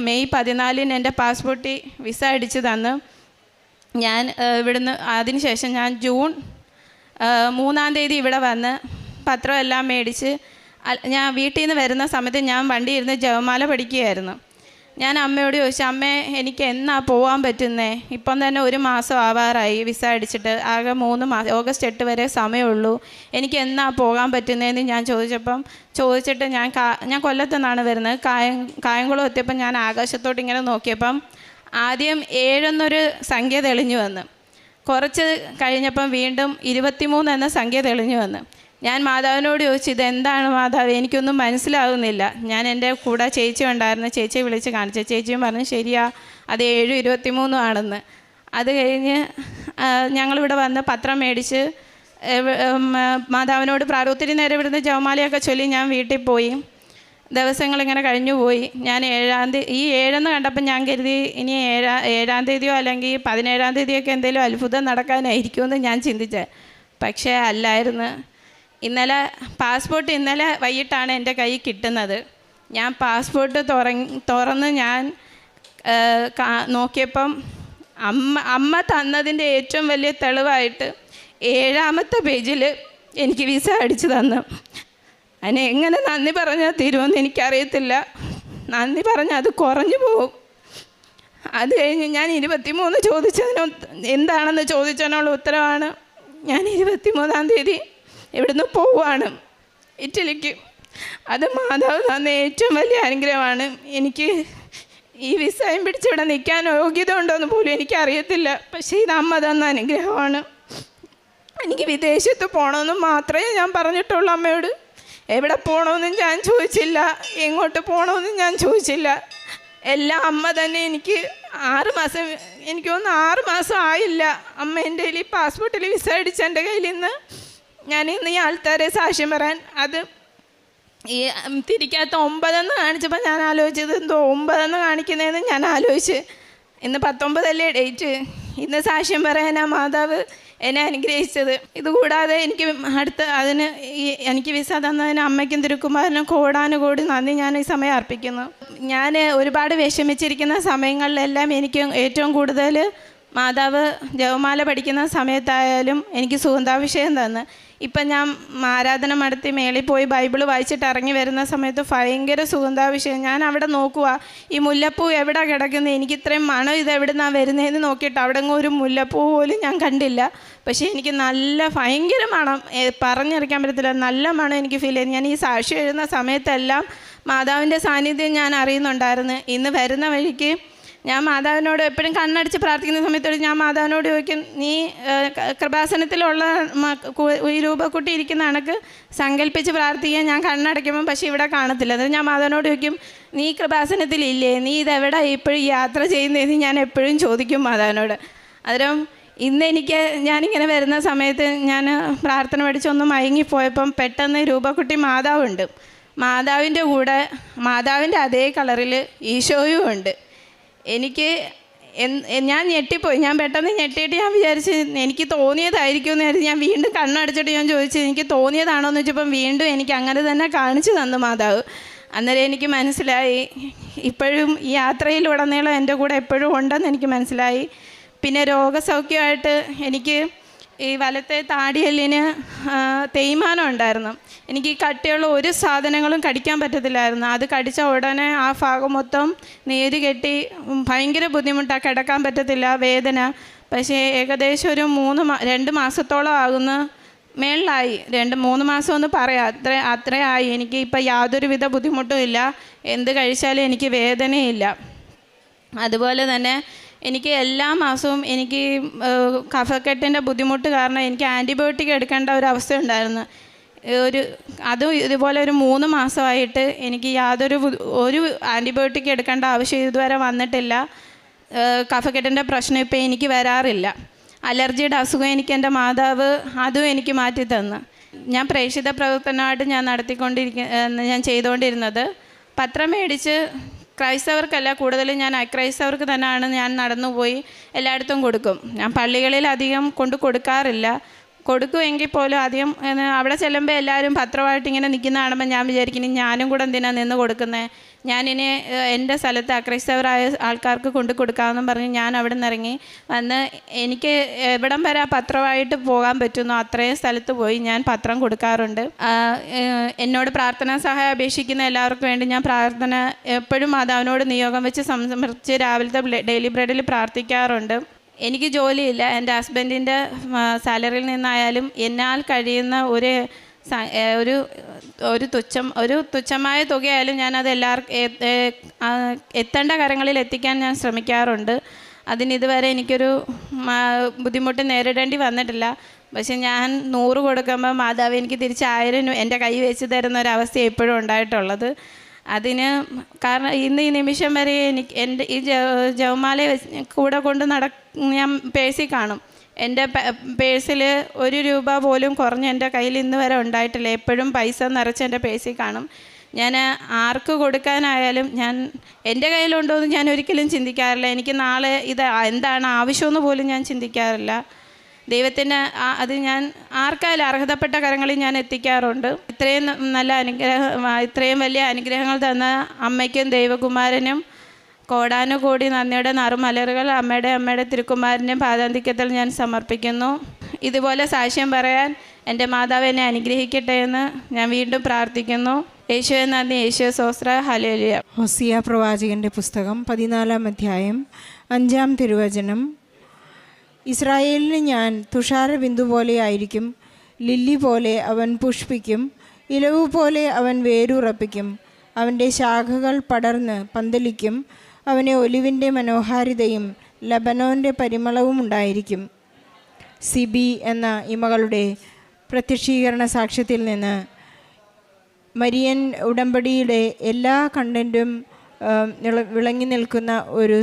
മെയ് 14-ന് എൻ്റെ പാസ്പോർട്ടിൽ വിസ അടിച്ച് തന്ന് ഞാൻ ഇവിടുന്ന് അതിനുശേഷം ഞാൻ ജൂൺ 3-ാം തീയതി ഇവിടെ വന്ന് പത്രമെല്ലാം മേടിച്ച് ഞാൻ വീട്ടിൽ നിന്ന് വരുന്ന സമയത്ത് ഞാൻ വണ്ടി ഇരുന്ന് ജപമാല പഠിക്കുകയായിരുന്നു. ഞാൻ അമ്മയോട് ചോദിച്ചു, അമ്മേ എനിക്ക് എന്നാ പോകാൻ പറ്റുന്നേ? ഇപ്പം തന്നെ 1 മാസം ആവാറായി വിസ അടിച്ചിട്ട്, ആകെ 3 മാസം, ഓഗസ്റ്റ് 8 വരെ സമയമുള്ളൂ, എനിക്ക് എന്നാ പോകാൻ പറ്റുന്നതെന്ന് ഞാൻ ചോദിച്ചിട്ട് ഞാൻ കൊല്ലത്തുനിന്നാണ് വരുന്നത്. കായംകുളം എത്തിയപ്പം ഞാൻ ആകാശത്തോട്ട് ഇങ്ങനെ നോക്കിയപ്പം ആദ്യം 7 എന്നൊരു സംഖ്യ തെളിഞ്ഞു വന്ന്, കുറച്ച് കഴിഞ്ഞപ്പം വീണ്ടും 23 എന്ന സംഖ്യ തെളിഞ്ഞു വന്ന്. ഞാൻ മാതാവിനോട് ചോദിച്ചു, ഇതെന്താണ് മാതാവ്, എനിക്കൊന്നും മനസ്സിലാകുന്നില്ല. ഞാൻ എൻ്റെ കൂടെ ചേച്ചി ഉണ്ടായിരുന്നു, ചേച്ചിയെ വിളിച്ച് കാണിച്ചു. ചേച്ചിയും പറഞ്ഞു, ശരിയാ, അത് 7:23 ആണെന്ന്. അത് കഴിഞ്ഞ് ഞങ്ങളിവിടെ വന്ന് പത്രം മേടിച്ച് മാതാവിനോട് ഒത്തിരി നേരം ഇവിടുന്ന് ജപമാലയൊക്കെ ചൊല്ലി ഞാൻ വീട്ടിൽ പോയി. ദിവസങ്ങളിങ്ങനെ കഴിഞ്ഞു പോയി. ഞാൻ 7-ാം തീയതി ഈ 7 കണ്ടപ്പോൾ ഞാൻ കരുതി ഇനി 7-ാം തീയതിയോ അല്ലെങ്കിൽ 17-ാം തീയതിയൊക്കെ എന്തെങ്കിലും അത്ഭുതം നടക്കാനായിരിക്കുമെന്ന് ഞാൻ ചിന്തിച്ചത്. പക്ഷേ അല്ലായിരുന്നു. ഇന്നലെ വൈകിട്ടാണ് എൻ്റെ കയ്യിൽ കിട്ടുന്നത്. ഞാൻ പാസ്പോർട്ട് തുറന്ന് ഞാൻ നോക്കിയപ്പം അമ്മ തന്നതിൻ്റെ ഏറ്റവും വലിയ തെളിവായിട്ട് 7-ാമത്തെ പേജിൽ എനിക്ക് വിസ അടിച്ചു തന്നു. അതിനെ എങ്ങനെ നന്ദി പറഞ്ഞാൽ തീരുമെന്ന് എനിക്കറിയത്തില്ല. നന്ദി പറഞ്ഞാൽ അത് കുറഞ്ഞു പോകും. അത് കഴിഞ്ഞ് ഞാൻ 23 ചോദിച്ചതിന് എന്താണെന്ന് ചോദിച്ചതിനുള്ള ഉത്തരവാണ്, ഞാൻ 23-ാം തീയതി ഇവിടുന്ന് പോവുകയാണ് ഇറ്റലിക്ക്. അത് മാതാവ് തന്ന ഏറ്റവും വലിയ അനുഗ്രഹമാണ്. എനിക്ക് ഈ വിസയും പിടിച്ച് ഇവിടെ നിൽക്കാൻ യോഗ്യത ഉണ്ടോയെന്ന് പോലും എനിക്കറിയത്തില്ല. പക്ഷേ ഇത് അമ്മ തന്ന അനുഗ്രഹമാണ്. എനിക്ക് വിദേശത്ത് പോകണമെന്ന് മാത്രമേ ഞാൻ പറഞ്ഞിട്ടുള്ളൂ അമ്മയോട്. എവിടെ പോകണമെന്നും ഞാൻ ചോദിച്ചില്ല, എങ്ങോട്ട് പോകണമെന്നും ഞാൻ ചോദിച്ചില്ല. എല്ലാം അമ്മ തന്നെ. എനിക്ക് 6 മാസം, എനിക്ക് തോന്നുന്നു 6 മാസം ആയില്ല അമ്മ എൻ്റെ കയ്യിൽ പാസ്പോർട്ടിൽ വിസ അടിച്ച എൻ്റെ കയ്യിൽ നിന്ന്. ഞാൻ ഇന്ന് ഈ ആൾക്കാരെ സാക്ഷ്യം പറയാൻ അത് ഈ തിരിക്കാത്ത 9 എന്ന് കാണിച്ചപ്പോൾ ഞാൻ ആലോചിച്ചത് എന്തോ 9 എന്ന് കാണിക്കുന്നതെന്ന് ഞാൻ ആലോചിച്ച്. ഇന്ന് 19 അല്ലേ ഡേറ്റ്. ഇന്ന് സാക്ഷ്യം പറയാനാ മാതാവ് എന്നെ അനുഗ്രഹിച്ചത്. ഇതുകൂടാതെ എനിക്ക് എനിക്ക് വിസ തന്നതിന് അമ്മയ്ക്കും തിരുക്കുമാരനും കോടാനുകോടി നന്ദി ഞാൻ ഈ സമയം അർപ്പിക്കുന്നു. ഞാൻ ഒരുപാട് വിഷമിച്ചിരിക്കുന്ന സമയങ്ങളിലെല്ലാം എനിക്ക് ഏറ്റവും കൂടുതൽ മാതാവ് ജപമാല പഠിക്കുന്ന സമയത്തായാലും എനിക്ക് സുഗന്ധാഭിഷേകം തന്ന്. ഇപ്പം ഞാൻ ആരാധന നടത്തി മേളിൽ പോയി ബൈബിൾ വായിച്ചിട്ട് ഇറങ്ങി വരുന്ന സമയത്ത് ഭയങ്കര സുഗന്ധാഭിഷേകം. ഞാൻ അവിടെ നോക്കുക, ഈ മുല്ലപ്പൂ എവിടെ കിടക്കുന്നത്, എനിക്ക് ഇത്രയും മണം ഇത് എവിടെ നിന്നാണ് വരുന്നതെന്ന് നോക്കിയിട്ട് അവിടെ ഒരു മുല്ലപ്പൂ പോലും ഞാൻ കണ്ടില്ല. പക്ഷേ എനിക്ക് ഭയങ്കര മണം, പറഞ്ഞറിയിക്കാൻ പറ്റത്തില്ല, നല്ല മണം എനിക്ക് ഫീൽ ചെയ്തു. ഞാൻ ഈ സാക്ഷി എഴുതുന്ന സമയത്തെല്ലാം മാതാവിൻ്റെ സാന്നിധ്യം ഞാൻ അറിയുന്നുണ്ടായിരുന്നു. ഇന്ന് വരുന്ന വഴിക്ക് ഞാൻ മാതാവിനോട് എപ്പോഴും കണ്ണടിച്ച് പ്രാർത്ഥിക്കുന്ന സമയത്തോട് ഞാൻ മാതാവിനോട് ചോദിക്കും, നീ കൃപാസനത്തിലുള്ള ഈ രൂപക്കുട്ടി ഇരിക്കുന്ന കണക്ക് സങ്കല്പിച്ച് പ്രാർത്ഥിക്കാൻ ഞാൻ കണ്ണടയ്ക്കുമ്പം പക്ഷേ ഇവിടെ കാണത്തില്ല. അത് ഞാൻ മാതാവിനോട് ചോദിക്കും, നീ കൃപാസനത്തിലില്ലേ, നീ ഇതെവിടെ ഇപ്പോഴും യാത്ര ചെയ്യുന്നതെന്ന് ഞാൻ എപ്പോഴും ചോദിക്കും മാതാവിനോട്. അന്നേരം ഞാനിങ്ങനെ വരുന്ന സമയത്ത് ഞാൻ പ്രാർത്ഥന പഠിച്ചൊന്ന് മയങ്ങിപ്പോയപ്പം പെട്ടെന്ന് രൂപക്കുട്ടി മാതാവുണ്ട്. മാതാവിൻ്റെ കൂടെ മാതാവിൻ്റെ അതേ കളറിൽ ഈശോയും ഉണ്ട്. ഞാൻ ഞെട്ടിപ്പോയി. ഞാൻ പെട്ടെന്ന് ഞെട്ടിയിട്ട് ഞാൻ വിചാരിച്ച് എനിക്ക് തോന്നിയതായിരിക്കും എന്ന് വിചാരിച്ച് ഞാൻ വീണ്ടും കണ്ണടച്ചിട്ട് ഞാൻ ചോദിച്ചു, എനിക്ക് തോന്നിയതാണോ എന്ന് വെച്ചപ്പം വീണ്ടും എനിക്ക് അങ്ങനെ തന്നെ കാണിച്ചു തന്നു മാതാവ്. അന്നേരം എനിക്ക് മനസ്സിലായി ഇപ്പോഴും ഈ യാത്രയിലുടനീളം എൻ്റെ കൂടെ എപ്പോഴും ഉണ്ടെന്ന് എനിക്ക് മനസ്സിലായി. പിന്നെ രോഗസൗഖ്യമായിട്ട് എനിക്ക് ഈ വലത്തെ താടിയെല്ലിന് തേയ്മാനം ഉണ്ടായിരുന്നു. എനിക്ക് ഈ കട്ടിയുള്ള ഒരു സാധനങ്ങളും കടിക്കാൻ പറ്റത്തില്ലായിരുന്നു. അത് കടിച്ച ഉടനെ ആ ഭാഗം മൊത്തം നീര് കെട്ടി ഭയങ്കര ബുദ്ധിമുട്ടാണ്, കിടക്കാൻ പറ്റത്തില്ല, വേദന. പക്ഷേ ഏകദേശം ഒരു 2 മാസത്തോളം ആകുന്ന മേളിലായി, 2-3 മാസം എന്ന് പറയാം, അത്രയായി. എനിക്ക് ഇപ്പം യാതൊരുവിധ ബുദ്ധിമുട്ടും ഇല്ല, എന്ത് കഴിച്ചാലും എനിക്ക് വേദനയില്ല. അതുപോലെ തന്നെ എനിക്ക് എല്ലാ മാസവും എനിക്ക് കഫക്കെട്ടിൻ്റെ ബുദ്ധിമുട്ട് കാരണം എനിക്ക് ആൻറ്റിബയോട്ടിക് എടുക്കേണ്ട ഒരു അവസ്ഥ ഉണ്ടായിരുന്നു. അതും ഇതുപോലെ ഒരു 3 മാസമായിട്ട് എനിക്ക് ഒരു ആൻറ്റിബയോട്ടിക് എടുക്കേണ്ട ആവശ്യം ഇതുവരെ വന്നിട്ടില്ല. കഫക്കെട്ടിൻ്റെ പ്രശ്നം ഇപ്പം എനിക്ക് വരാറില്ല. അലർജിയുടെ അസുഖം എനിക്ക് എൻ്റെ മാതാവ് അതും എനിക്ക് മാറ്റി തന്നു. ഞാൻ പ്രേക്ഷിത പ്രവർത്തനമായിട്ട് ഞാൻ ചെയ്തുകൊണ്ടിരുന്നത് പത്രം മേടിച്ച് ക്രൈസ്തവർക്കല്ല, കൂടുതലും ഞാൻ അക്രൈസ്തവർക്ക് തന്നെയാണ് ഞാൻ നടന്നുപോയി എല്ലായിടത്തും കൊടുക്കും. ഞാൻ പള്ളികളിൽ അധികം കൊടുക്കാറില്ല. കൊടുക്കുമെങ്കിൽ പോലും ആദ്യം അവിടെ ചെല്ലുമ്പോൾ എല്ലാവരും പത്രമായിട്ട് ഇങ്ങനെ നിൽക്കുന്ന കാണുമ്പോൾ ഞാൻ വിചാരിക്കുന്നു ഞാനും കൂടെ എന്തിനാണ് നിന്ന് കൊടുക്കുന്നത്, ഞാനിനി എൻ്റെ സ്ഥലത്ത് അക്രൈസ്തവരായ ആൾക്കാർക്ക് കൊണ്ട് കൊടുക്കാമെന്നും പറഞ്ഞ് ഞാൻ അവിടെ നിന്ന് ഇറങ്ങി വന്ന് എനിക്ക് എവിടം വരെ ആ പത്രമായിട്ട് പോകാൻ പറ്റുന്നോ അത്രയും സ്ഥലത്ത് പോയി ഞാൻ പത്രം കൊടുക്കാറുണ്ട്. എന്നോട് പ്രാർത്ഥനാ സഹായം അപേക്ഷിക്കുന്ന എല്ലാവർക്കും വേണ്ടി ഞാൻ പ്രാർത്ഥന എപ്പോഴും മാതാവിനോട് നിയോഗം വെച്ച് സമർപ്പിച്ച് രാവിലത്തെ ഡെയിലി ബ്രെഡിൽ പ്രാർത്ഥിക്കാറുണ്ട്. എനിക്ക് ജോലിയില്ല, എൻ്റെ ഹസ്ബൻഡിൻ്റെ സാലറിയിൽ നിന്നായാലും എന്നാൽ കഴിയുന്ന ഒരു തുച്ഛമായ തുകയായാലും ഞാനത് എത്തേണ്ട കാര്യങ്ങളിൽ എത്തിക്കാൻ ഞാൻ ശ്രമിക്കാറുണ്ട്. അതിനിതുവരെ എനിക്കൊരു ബുദ്ധിമുട്ട് നേരിടേണ്ടി വന്നിട്ടില്ല. പക്ഷെ ഞാൻ 100 കൊടുക്കുമ്പോൾ മാതാവ് എനിക്ക് തിരിച്ച് 1000 എൻ്റെ കൈ വെച്ച് തരുന്ന ഒരവസ്ഥ എപ്പോഴും ഉണ്ടായിട്ടുള്ളത്. അതിന് കാരണം ഇന്ന് ഈ നിമിഷം വരെ എനിക്ക് എൻ്റെ ഈ ജപമാല കൂടെ കൊണ്ട് ഞാൻ പേഴ്സിൽ കാണും. എൻ്റെ പേഴ്സിൽ 1 രൂപ പോലും കുറഞ്ഞ് എൻ്റെ കയ്യിൽ ഇന്ന് വരെ ഉണ്ടായിട്ടില്ല. എപ്പോഴും പൈസ നിറച്ച് എൻ്റെ പേഴ്സിൽ കാണും. ഞാൻ ആർക്ക് കൊടുക്കാനായാലും ഞാൻ എൻ്റെ കയ്യിലുണ്ടോ എന്ന് ഞാൻ ഒരിക്കലും ചിന്തിക്കാറില്ല. എനിക്ക് നാളെ ഇത് എന്താണ് ആവശ്യമെന്ന് പോലും ഞാൻ ചിന്തിക്കാറില്ല. ദൈവത്തിൻ്റെ അത് ഞാൻ ആർക്കായാലും അർഹതപ്പെട്ട കരങ്ങളിൽ ഞാൻ എത്തിക്കാറുണ്ട്. ഇത്രയും നല്ല ഇത്രയും വലിയ അനുഗ്രഹങ്ങൾ തന്ന അമ്മയ്ക്കും ദൈവകുമാരനും കോടാനുകോടി നന്ദിയുടെ നറുമലറുകൾ അമ്മയുടെ തിരുക്കുമാരൻ്റെയും പാദാന്തിക്കത്തിൽ ഞാൻ സമർപ്പിക്കുന്നു. ഇതുപോലെ സാക്ഷ്യം പറയാൻ എൻ്റെ മാതാവ് എന്നെ അനുഗ്രഹിക്കട്ടെ എന്ന് ഞാൻ വീണ്ടും പ്രാർത്ഥിക്കുന്നു. യേശുവേ നന്ദി, യേശുവേ സ്തോത്രം, ഹല്ലേലൂയ. ഹോസിയ പ്രവാചകൻ്റെ പുസ്തകം 14-ാം അധ്യായം 5-ാം തിരുവചനം. ഇസ്രായേലിന് ഞാൻ തുഷാരബിന്ദു പോലെ ആയിരിക്കും, ലില്ലി പോലെ അവൻ പുഷ്പിക്കും, ഇലവു പോലെ അവൻ വേരുറപ്പിക്കും, അവൻ്റെ ശാഖകൾ പടർന്ന് പന്തലിക്കും, അവന് ഒലിവിൻ്റെ മനോഹാരിതയും ലബനോൻ്റെ പരിമളവും ഉണ്ടായിരിക്കും. സിബി എന്ന ഈ മകളുടെ പ്രത്യക്ഷീകരണ സാക്ഷ്യത്തിൽ നിന്ന് മരിയൻ ഉടമ്പടിയുടെ എല്ലാ കണ്ടൻറ്റും വിളങ്ങി നിൽക്കുന്ന ഒരു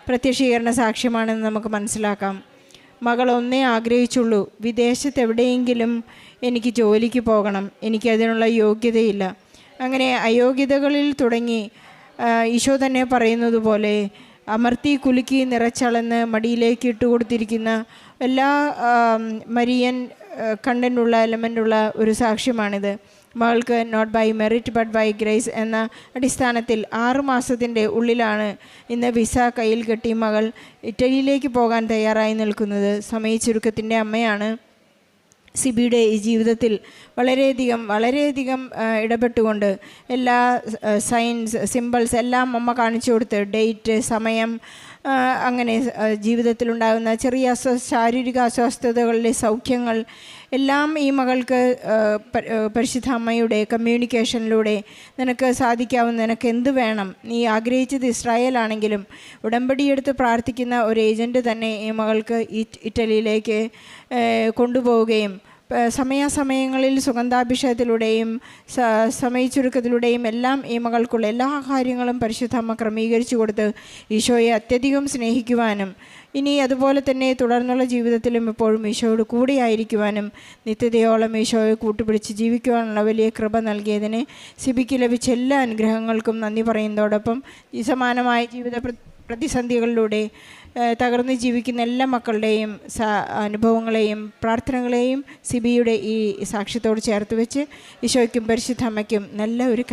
പ്രത്യക്ഷീകരണ സാക്ഷ്യമാണെന്ന് നമുക്ക് മനസ്സിലാക്കാം. മകൾ ഒന്നേ ആഗ്രഹിച്ചുള്ളൂ, വിദേശത്ത് എവിടെയെങ്കിലും എനിക്ക് ജോലിക്ക് പോകണം, എനിക്കതിനുള്ള യോഗ്യതയില്ല. അങ്ങനെ അയോഗ്യതകളിൽ തുടങ്ങി ഈശോ തന്നെ പറയുന്നത് പോലെ അമർത്തി കുലുക്കി നിറച്ചളന്ന് മടിയിലേക്ക് ഇട്ടുകൊടുത്തിരിക്കുന്ന എല്ലാ മരിയൻ കണ്ടൻ്റുള്ള എലമെൻ്റുള്ള ഒരു സാക്ഷ്യമാണിത്. മകൾക്ക് not by merit but by grace എന്ന അടിസ്ഥാനത്തിൽ 6 മാസത്തിൻ്റെ ഉള്ളിലാണ് ഇന്ന് വിസ കയ്യിൽ കെട്ടി മകൾ ഇറ്റലിയിലേക്ക് പോകാൻ തയ്യാറായി നിൽക്കുന്നത്. സമയച്ചുരുക്കത്തിൻ്റെ അമ്മയാണ്. സിബിയുടെ ഈ ജീവിതത്തിൽ വളരെയധികം ഇടപെട്ടുകൊണ്ട് എല്ലാ സൈൻസ് സിമ്പിൾസ് എല്ലാം അമ്മ കാണിച്ചു കൊടുത്ത് ഡേറ്റ്, സമയം, അങ്ങനെ ജീവിതത്തിലുണ്ടാകുന്ന ചെറിയ ശാരീരിക അസ്വസ്ഥതകളുടെ സൗഖ്യങ്ങൾ എല്ലാം ഈ മകൾക്ക് പരിശുദ്ധ അമ്മയുടെ കമ്മ്യൂണിക്കേഷനിലൂടെ നിനക്ക് സാധിക്കാവുന്ന, നിനക്ക് എന്ത് വേണം, നീ ആഗ്രഹിച്ചത് ഇസ്രായേലാണെങ്കിലും ഉടമ്പടിയെടുത്ത് പ്രാർത്ഥിക്കുന്ന ഒരു ഏജൻറ്റ് തന്നെ ഈ മകൾക്ക് ഇറ്റലിയിലേക്ക് കൊണ്ടുപോവുകയും സമയാസമയങ്ങളിൽ സുഗന്ധാഭിഷേകത്തിലൂടെയും സമയച്ചുരുക്കത്തിലൂടെയും എല്ലാം ഈ മകൾക്കുള്ള എല്ലാ കാര്യങ്ങളും പരിശുദ്ധ അമ്മ ക്രമീകരിച്ചു കൊടുത്ത് ഈശോയെ അത്യധികം സ്നേഹിക്കുവാനും ഇനി അതുപോലെ തന്നെ തുടർന്നുള്ള ജീവിതത്തിലും എപ്പോഴും ഈശോയോട് കൂടെയായിരിക്കുവാനും നിത്യതയോളം ഈശോയെ കൂട്ടുപിടിച്ച് ജീവിക്കുവാനുള്ള വലിയ കൃപ നൽകിയതിന് സിബിക്ക് ലഭിച്ച എല്ലാ അനുഗ്രഹങ്ങൾക്കും നന്ദി പറയുന്നതോടൊപ്പം ഈ സമാനമായ ജീവിത പ്രതിസന്ധികളിലൂടെ തകർന്ന് ജീവിക്കുന്ന എല്ലാ മക്കളുടെയും അനുഭവങ്ങളെയും പ്രാർത്ഥനകളെയും സിബിയുടെ ഈ സാക്ഷ്യത്തോട് ചേർത്ത് വെച്ച് ഈശോയ്ക്കും പരിശുദ്ധ അമ്മയ്ക്കും നല്ല ഒരു